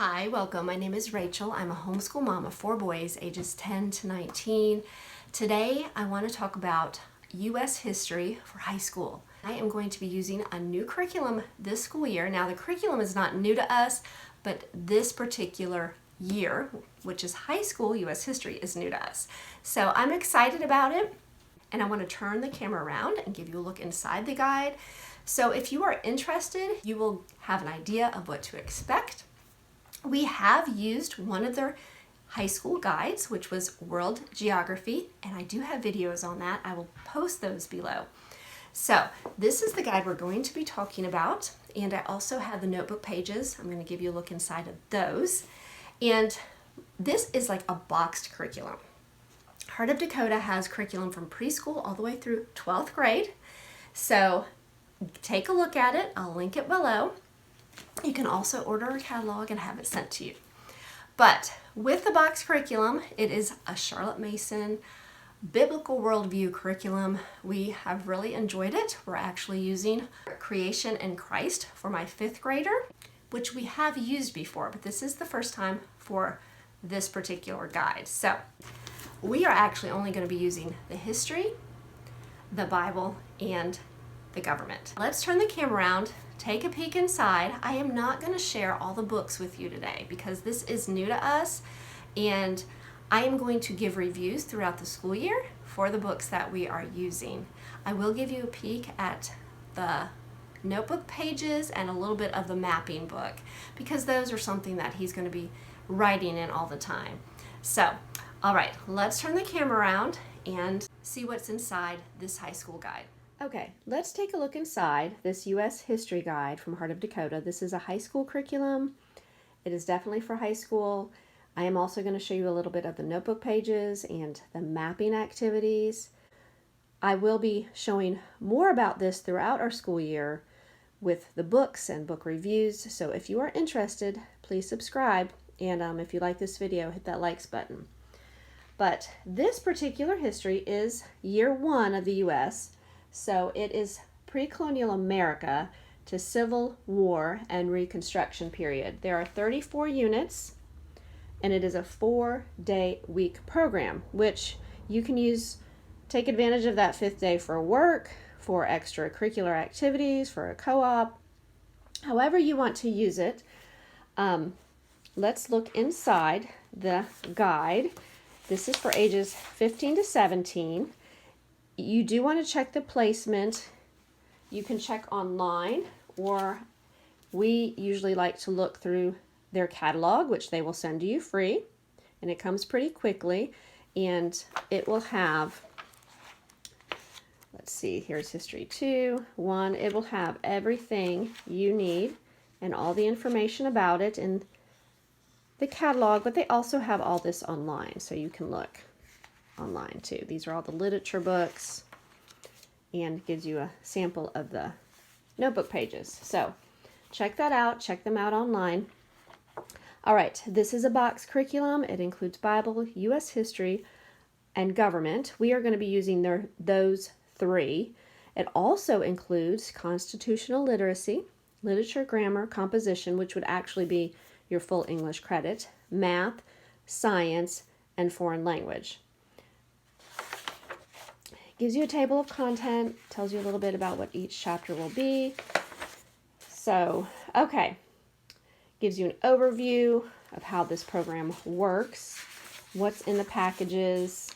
Hi, welcome. My name is Rachel. I'm a homeschool mom of 4 boys, ages 10 to 19. Today, I want to talk about U.S. history for high school. I am going to be using a new curriculum this school year. Now, the curriculum is not new to us, but this particular year, which is high school U.S. history, is new to us. So I'm excited about it, and I want to turn the camera around and give you a look inside the guide. So if you are interested, you will have an idea of what to expect. We have used one of their high school guides, which was World Geography, and I do have videos on that. I will post those below. So this is the guide we're going to be talking about, and I also have the notebook pages. I'm going to give you a look inside of those. And this is like a boxed curriculum. Heart of Dakota has curriculum from preschool all the way through 12th grade. So take a look at it. I'll link it below. You can also order a catalog and have it sent to you. But with the box curriculum, it is a Charlotte Mason biblical worldview curriculum. We have really enjoyed it. We're actually using Creation and Christ for my 5th grader, which we have used before, but this is the first time for this particular guide. So we are actually only going to be using the history, the Bible, and the government. Let's turn the camera around. Take a peek inside. I am not going to share all the books with you today because this is new to us, and I am going to give reviews throughout the school year for the books that we are using. I will give you a peek at the notebook pages and a little bit of the mapping book because those are something that he's going to be writing in all the time. So, all right, let's turn the camera around and see what's inside this high school guide. Okay, let's take a look inside this U.S. history guide from Heart of Dakota. This is a high school curriculum. It is definitely for high school. I am also going to show you a little bit of the notebook pages and the mapping activities. I will be showing more about this throughout our school year with the books and book reviews. So if you are interested, please subscribe. And if you like this video, hit that likes button. But this particular history is year 1 of the U.S., so it is pre-colonial America to Civil War and Reconstruction period. There are 34 units, and it is a 4-day week program, which you can take advantage of that 5th day for work, for extracurricular activities, for a co-op, however you want to use it. Let's look inside the guide. This is for ages 15 to 17. You do want to check the placement. You can check online, or we usually like to look through their catalog, which they will send to you free, and it comes pretty quickly, and it will have, let's see, here's History 2, 1. It will have everything you need and all the information about it in the catalog, but they also have all this online, so you can look online too. These are all the literature books, and gives you a sample of the notebook pages. So check that out. Check them out online. All right, this is a box curriculum. It includes Bible, U.S. history, and government. We are going to be using those 3. It also includes constitutional literacy, literature, grammar, composition, which would actually be your full English credit, math, science, and foreign language. Gives you a table of content, tells you a little bit about what each chapter will be. So, okay, gives you an overview of how this program works, what's in the packages,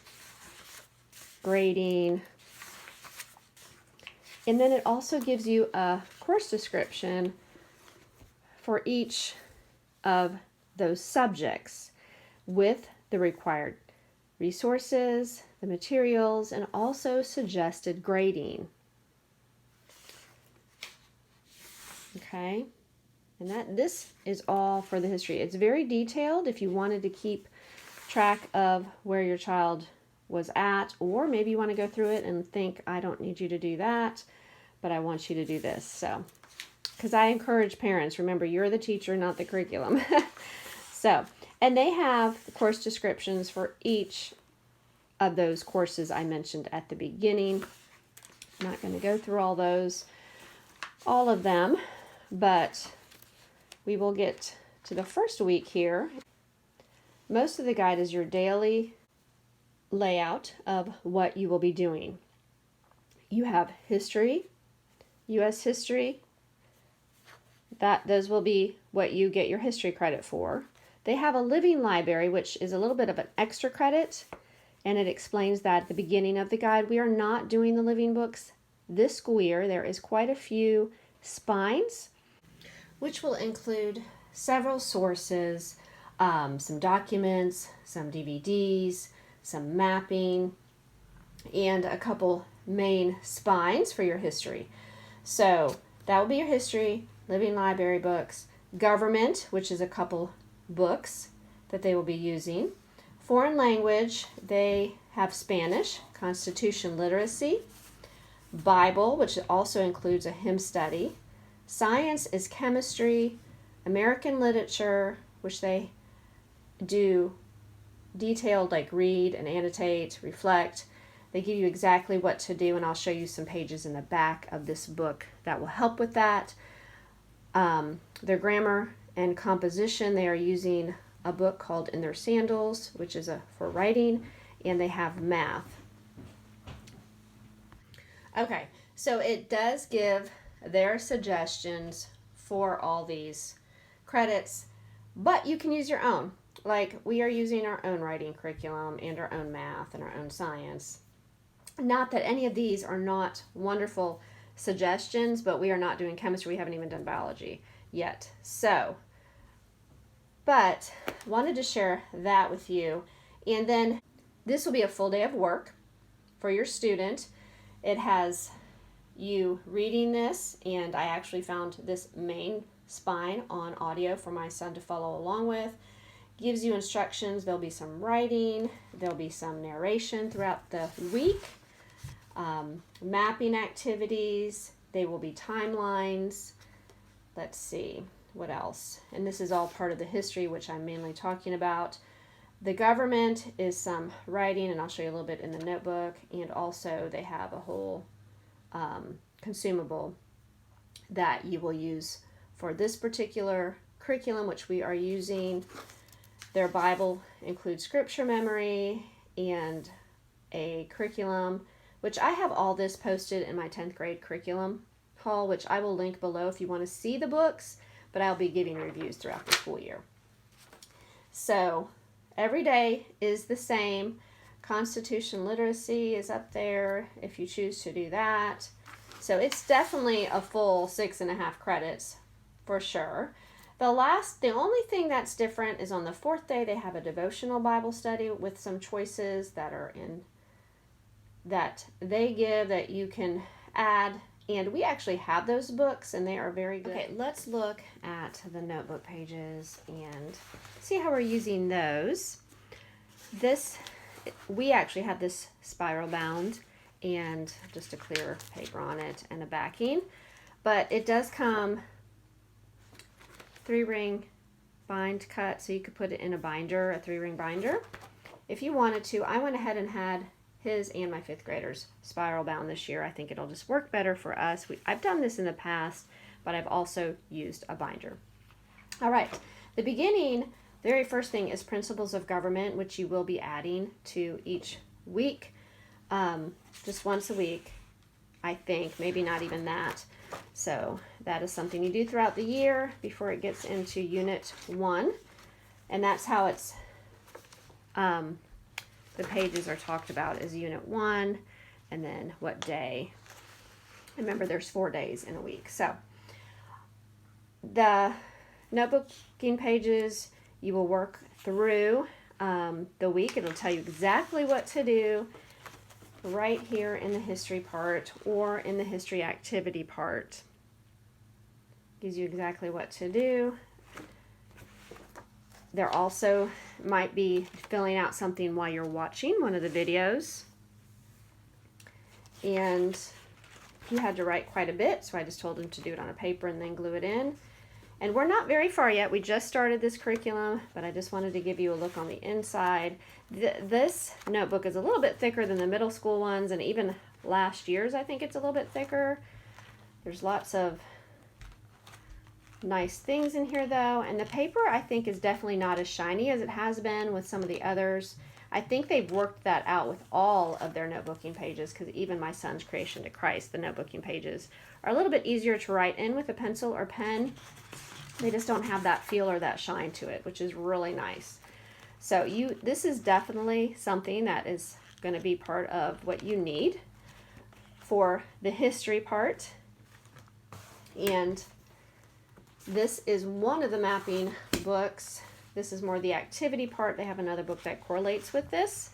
grading, and then it also gives you a course description for each of those subjects with the required resources, the materials, and also suggested grading. Okay, and this is all for the history. It's very detailed if you wanted to keep track of where your child was at, or maybe you want to go through it and think, I don't need you to do that, but I want you to do this. So, because I encourage parents, remember, you're the teacher, not the curriculum. So, and they have course descriptions for each of those courses I mentioned at the beginning. I'm not going to go through all of them, but we will get to the first week here, most of the guide is your daily layout of what you will be doing. You have history, U.S. history. Those will be what you get your history credit for. They have a living library, which is a little bit of an extra credit, and it explains that at the beginning of the guide. We are not doing the living books this school year. There is quite a few spines, which will include several sources, some documents, some DVDs, some mapping, and a couple main spines for your history. So that will be your history, living library books, government, which is a couple books that they will be using. Foreign language, they have Spanish, Constitution literacy, Bible, which also includes a hymn study. Science is chemistry, American literature, which they do detailed, like read and annotate, reflect. They give you exactly what to do, and I'll show you some pages in the back of this book that will help with that. Their grammar and composition, they are using a book called In Their Sandals, which is for writing, and they have math. Okay, so it does give their suggestions for all these credits, but you can use your own. Like, we are using our own writing curriculum and our own math and our own science. Not that any of these are not wonderful suggestions, but we are not doing chemistry. We haven't even done biology yet. But wanted to share that with you. And then this will be a full day of work for your student. It has you reading this, and I actually found this main spine on audio for my son to follow along with. Gives you instructions. There'll be some writing. There'll be some narration throughout the week. Mapping activities. They will be timelines. Let's see, what else? And this is all part of the history, which I'm mainly talking about. The government is some writing, and I'll show you a little bit in the notebook. And also they have a whole consumable that you will use for this particular curriculum, which we are using. Their Bible includes scripture memory and a curriculum, which I have all this posted in my 10th grade curriculum haul, which I will link below if you want to see the books, but I'll be giving reviews throughout the school year. So every day is the same. Constitution literacy is up there if you choose to do that. So it's definitely a full 6.5 credits for sure. The only thing that's different is on the 4th day they have a devotional Bible study with some choices that are in that they give that you can add, and we actually have those books and they are very good. Okay, let's look at the notebook pages and see how we're using those. We actually have this spiral bound and just a clear paper on it and a backing, but it does come 3-ring bind cut, so you could put it in a binder, a 3-ring binder if you wanted to. I went ahead and had his and my 5th graders spiral bound this year. I think it'll just work better for us. I've done this in the past, but I've also used a binder. All right, the beginning, very first thing is principles of government, which you will be adding to each week, just once a week, I think, maybe not even that. So that is something you do throughout the year before it gets into Unit 1. And that's how it's, the pages are talked about as Unit 1, and then what day. Remember, there's 4 days in a week. So the notebooking pages, you will work through the week. It'll tell you exactly what to do right here in the history part or in the history activity part. Gives you exactly what to do. There also might be filling out something while you're watching one of the videos. And he had to write quite a bit, so I just told him to do it on a paper and then glue it in. And we're not very far yet. We just started this curriculum, but I just wanted to give you a look on the inside. This notebook is a little bit thicker than the middle school ones, and even last year's I think it's a little bit thicker. There's lots of nice things in here though, and the paper I think is definitely not as shiny as it has been with some of the others. I think they've worked that out with all of their notebooking pages, because even my son's Creation to Christ, the notebooking pages are a little bit easier to write in with a pencil or pen. They just don't have that feel or that shine to it, which is really nice. So this is definitely something that is going to be part of what you need for the history part. And this is one of the mapping books. This is more the activity part. They have another book that correlates with this,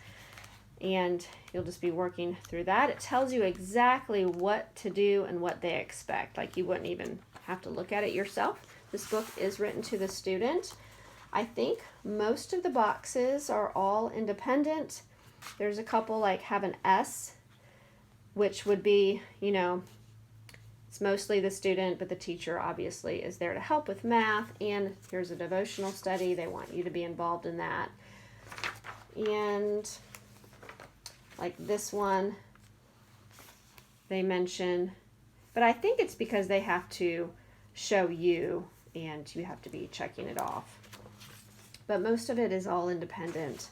and you'll just be working through that. It tells you exactly what to do and what they expect. Like, you wouldn't even have to look at it yourself. This book is written to the student. I think most of the boxes are all independent. There's a couple like have an S, which would be, you know, it's mostly the student, but the teacher obviously is there to help with math. And here's a devotional study. They want you to be involved in that. And like this one, they mention, but I think it's because they have to show you and you have to be checking it off. But most of it is all independent.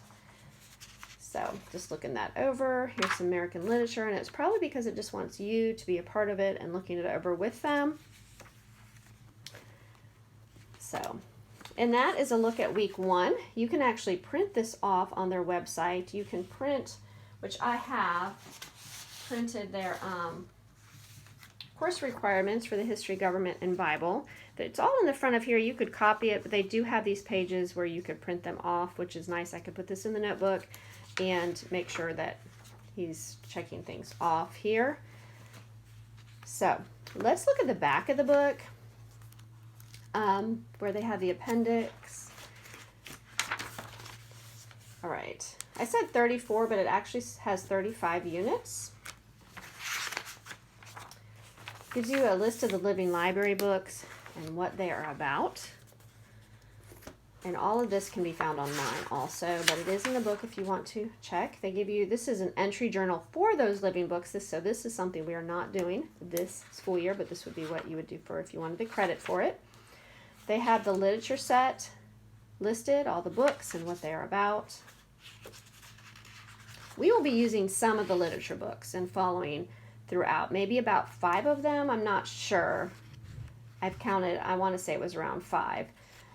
So just looking that over. Here's some American literature, and it's probably because it just wants you to be a part of it and looking it over with them. So, and that is a look at week 1. You can actually print this off on their website. You can print, which I have printed their course requirements for the history, government, and Bible. It's all in the front of here. You could copy it, but they do have these pages where you could print them off, which is nice. I could put this in the notebook and make sure that he's checking things off here. So let's look at the back of the book, where they have the appendix. All right, I said 34, but it actually has 35 units. Gives you a list of the Living Library books and what they are about. And all of this can be found online also, but it is in the book if you want to check. They give you, this is an entry journal for those living books. So this is something we are not doing this school year, but this would be what you would do for if you wanted the credit for it. They have the literature set listed, all the books and what they are about. We will be using some of the literature books and following throughout, maybe about 5 of them. I'm not sure. I've counted, I want to say it was around 5.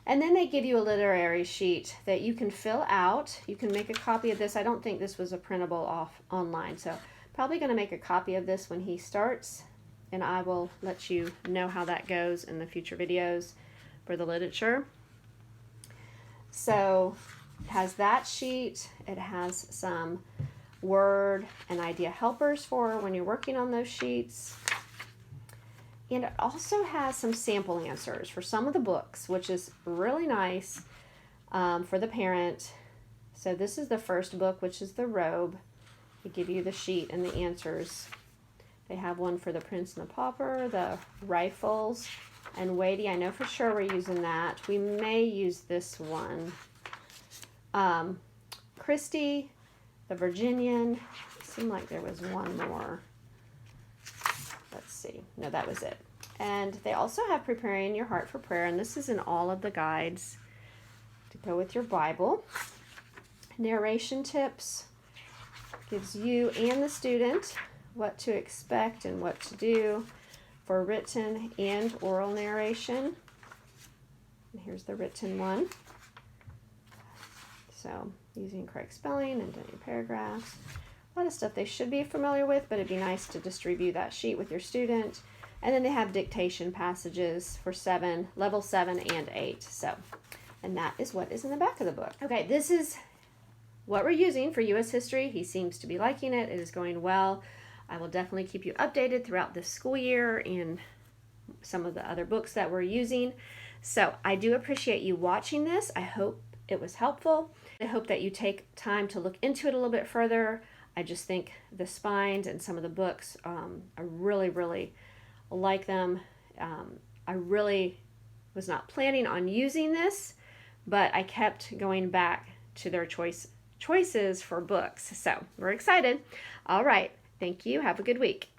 And then they give you a literary sheet that you can fill out. You can make a copy of this. I don't think this was a printable off online, so probably going to make a copy of this when he starts, and I will let you know how that goes in the future videos for the literature. So it has that sheet. It has some word and idea helpers for when you're working on those sheets. And it also has some sample answers for some of the books, which is really nice for the parent. So this is the first book, which is The Robe. They give you the sheet and the answers. They have one for The Prince and the Pauper, the Rifles, and Weighty. I know for sure we're using that. We may use this one. Christie, the Virginian. It seemed like there was one more. Let's see. No, that was it. And they also have Preparing Your Heart for Prayer, and this is in all of the guides to go with your Bible. Narration tips gives you and the student what to expect and what to do for written and oral narration. And here's the written one. So using correct spelling and doing paragraphs. A lot of stuff they should be familiar with, but it'd be nice to just review that sheet with your student. And then they have dictation passages for level 7 and 8. So, and that is what is in the back of the book. Okay, this is what we're using for U.S. history. He seems to be liking it. It is going well. I will definitely keep you updated throughout this school year and some of the other books that we're using. So I do appreciate you watching this. I hope it was helpful. I hope that you take time to look into it a little bit further. I just think the spines and some of the books, I really like them. I really was not planning on using this, but I kept going back to their choices for books. So we're excited. All right. Thank you. Have a good week.